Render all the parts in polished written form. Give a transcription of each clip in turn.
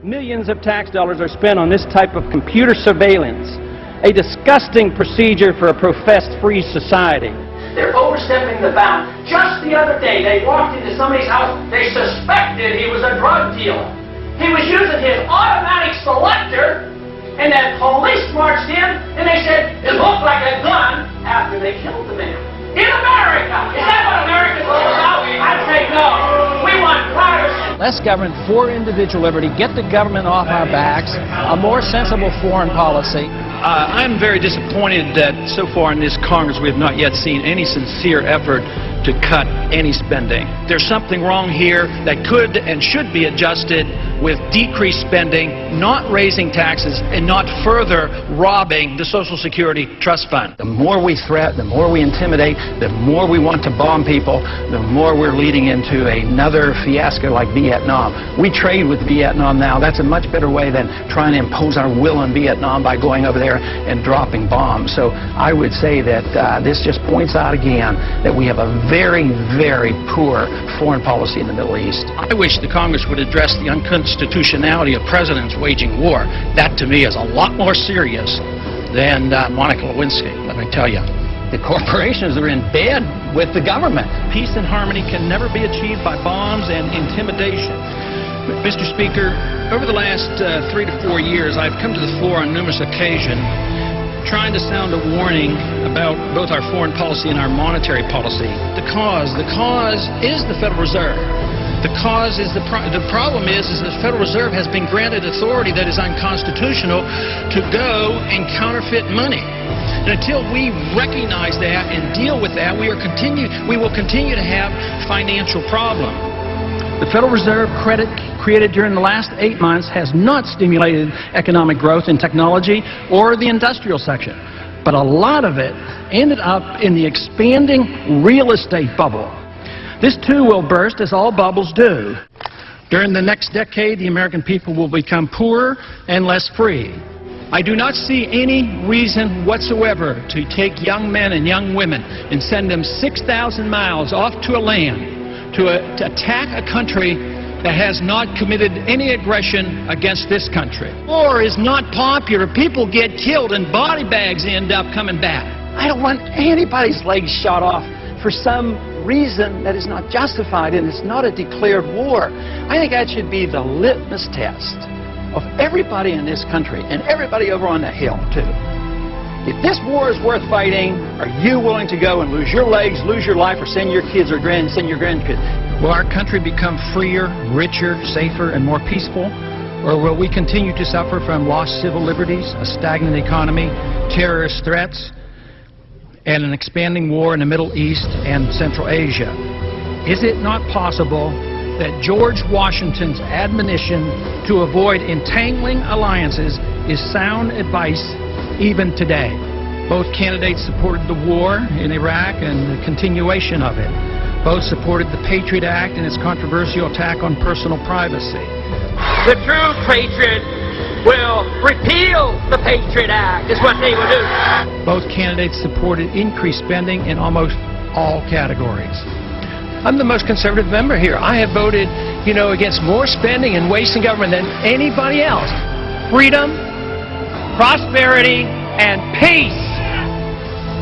Millions of tax dollars are spent on this type of computer surveillance, a disgusting procedure for a professed free society. They're overstepping the bound. Just the other day, they walked into somebody's house. They suspected he was a drug dealer. He was using his automatic selector, and then police marched in, and they said, it looked like a gun after they killed the man. In America! Is that what America's all about? I'd say no. We want privacy. Less government for individual liberty, get the government off our backs, a more sensible foreign policy. I'm very disappointed that so far in this Congress we have not yet seen any sincere effort to cut any spending. There's something wrong here that could and should be adjusted with decreased spending, not raising taxes, and not further robbing the Social Security Trust Fund. The more we threat, the more we intimidate, the more we want to bomb people, the more we're leading into another fiasco like Vietnam. We trade with Vietnam now. That's a much better way than trying to impose our will on Vietnam by going over there and dropping bombs. So I would say that this just points out again that we have a very, very poor foreign policy in the Middle East. I wish the Congress would address the unconstitutionality of presidents waging war. That, to me, is a lot more serious than Monica Lewinsky, let me tell you. The corporations are in bed with the government. Peace and harmony can never be achieved by bombs and intimidation. Mr. Speaker, over the last 3 to 4 years, I've come to the floor on numerous occasions trying to sound a warning about both our foreign policy and our monetary policy. The cause is the Federal Reserve. The cause is the problem is the Federal Reserve has been granted authority that is unconstitutional to go and counterfeit money. And until we recognize that and deal with that, we will continue to have financial problems. The Federal Reserve credit created during the last 8 months has not stimulated economic growth in technology or the industrial section, but a lot of it ended up in the expanding real estate bubble. This too will burst, as all bubbles do. During the next decade, the American people will become poorer and less free. I do not see any reason whatsoever to take young men and young women and send them 6,000 miles off to a land to attack a country that has not committed any aggression against this country. War is not popular. People get killed and body bags end up coming back. I don't want anybody's legs shot off for some reason that is not justified, and it's not a declared war. I think that should be the litmus test of everybody in this country and everybody over on the Hill too. If this war is worth fighting, are you willing to go and lose your legs, lose your life, or send your kids or send your grandkids? Will our country become freer, richer, safer, and more peaceful? Or will we continue to suffer from lost civil liberties, a stagnant economy, terrorist threats, and an expanding war in the Middle East and Central Asia? Is it not possible that George Washington's admonition to avoid entangling alliances is sound advice even today? Both candidates supported the war in Iraq and the continuation of it. Both supported the Patriot Act and its controversial attack on personal privacy. The true patriot will repeal the Patriot Act, is what they will do. Both candidates supported increased spending in almost all categories. I'm the most conservative member here. I have voted, against more spending and wasting government than anybody else. Freedom, prosperity, and peace.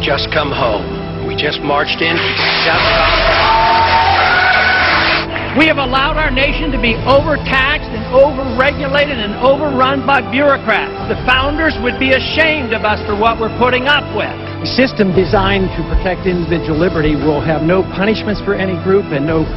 Just come home. We just marched in. We have allowed our nation to be overtaxed and overregulated and overrun by bureaucrats. The founders would be ashamed of us for what we're putting up with. A system designed to protect individual liberty will have no punishments for any group and no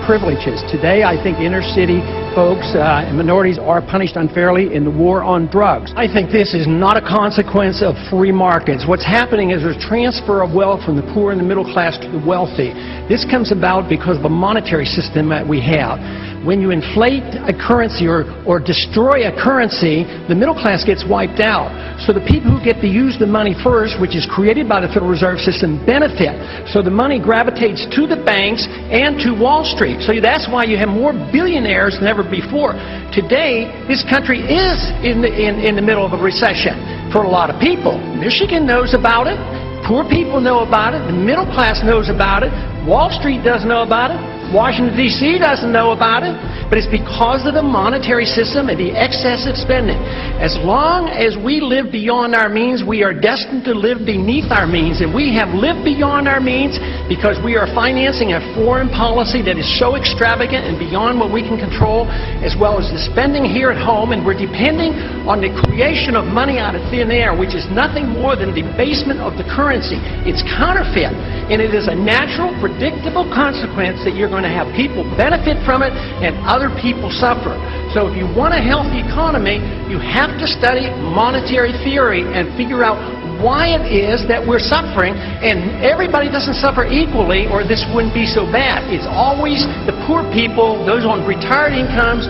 privileges. Today, I think inner city folks and minorities are punished unfairly in the war on drugs. I think this is not a consequence of free markets. What's happening is there's transfer of wealth from the poor and the middle class to the wealthy. This comes about because of the monetary system that we have. When you inflate a currency or destroy a currency, the middle class gets wiped out. So the people who get to use the money first, which is created by the Federal Reserve System, benefit. So the money gravitates to the banks and to Wall Street. So that's why you have more billionaires than ever before. Today, this country is in the middle of a recession for a lot of people. Michigan knows about it. Poor people know about it. The middle class knows about it. Wall Street doesn't know about it. Washington, D.C. doesn't know about it, but it's because of the monetary system and the excessive spending. As long as we live beyond our means, we are destined to live beneath our means, and we have lived beyond our means because we are financing a foreign policy that is so extravagant and beyond what we can control, as well as the spending here at home, and we're depending on the creation of money out of thin air, which is nothing more than debasement of the currency. It's counterfeit, and it is a natural, predictable consequence that you're going to have people benefit from it and other people suffer. So if you want a healthy economy, you have to study monetary theory and figure out why it is that we're suffering, and everybody doesn't suffer equally or this wouldn't be so bad. It's always the poor people, those on retired incomes,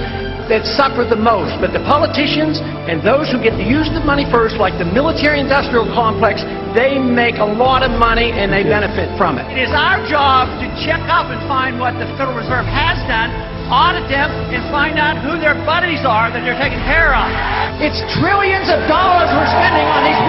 that suffer the most. But the politicians and those who get to use the money first, like the military-industrial complex, they make a lot of money and they benefit from it. It is our job to check up and find what the Federal Reserve has done, audit them, and find out who their buddies are that they're taking care of. It's trillions of dollars we're spending on these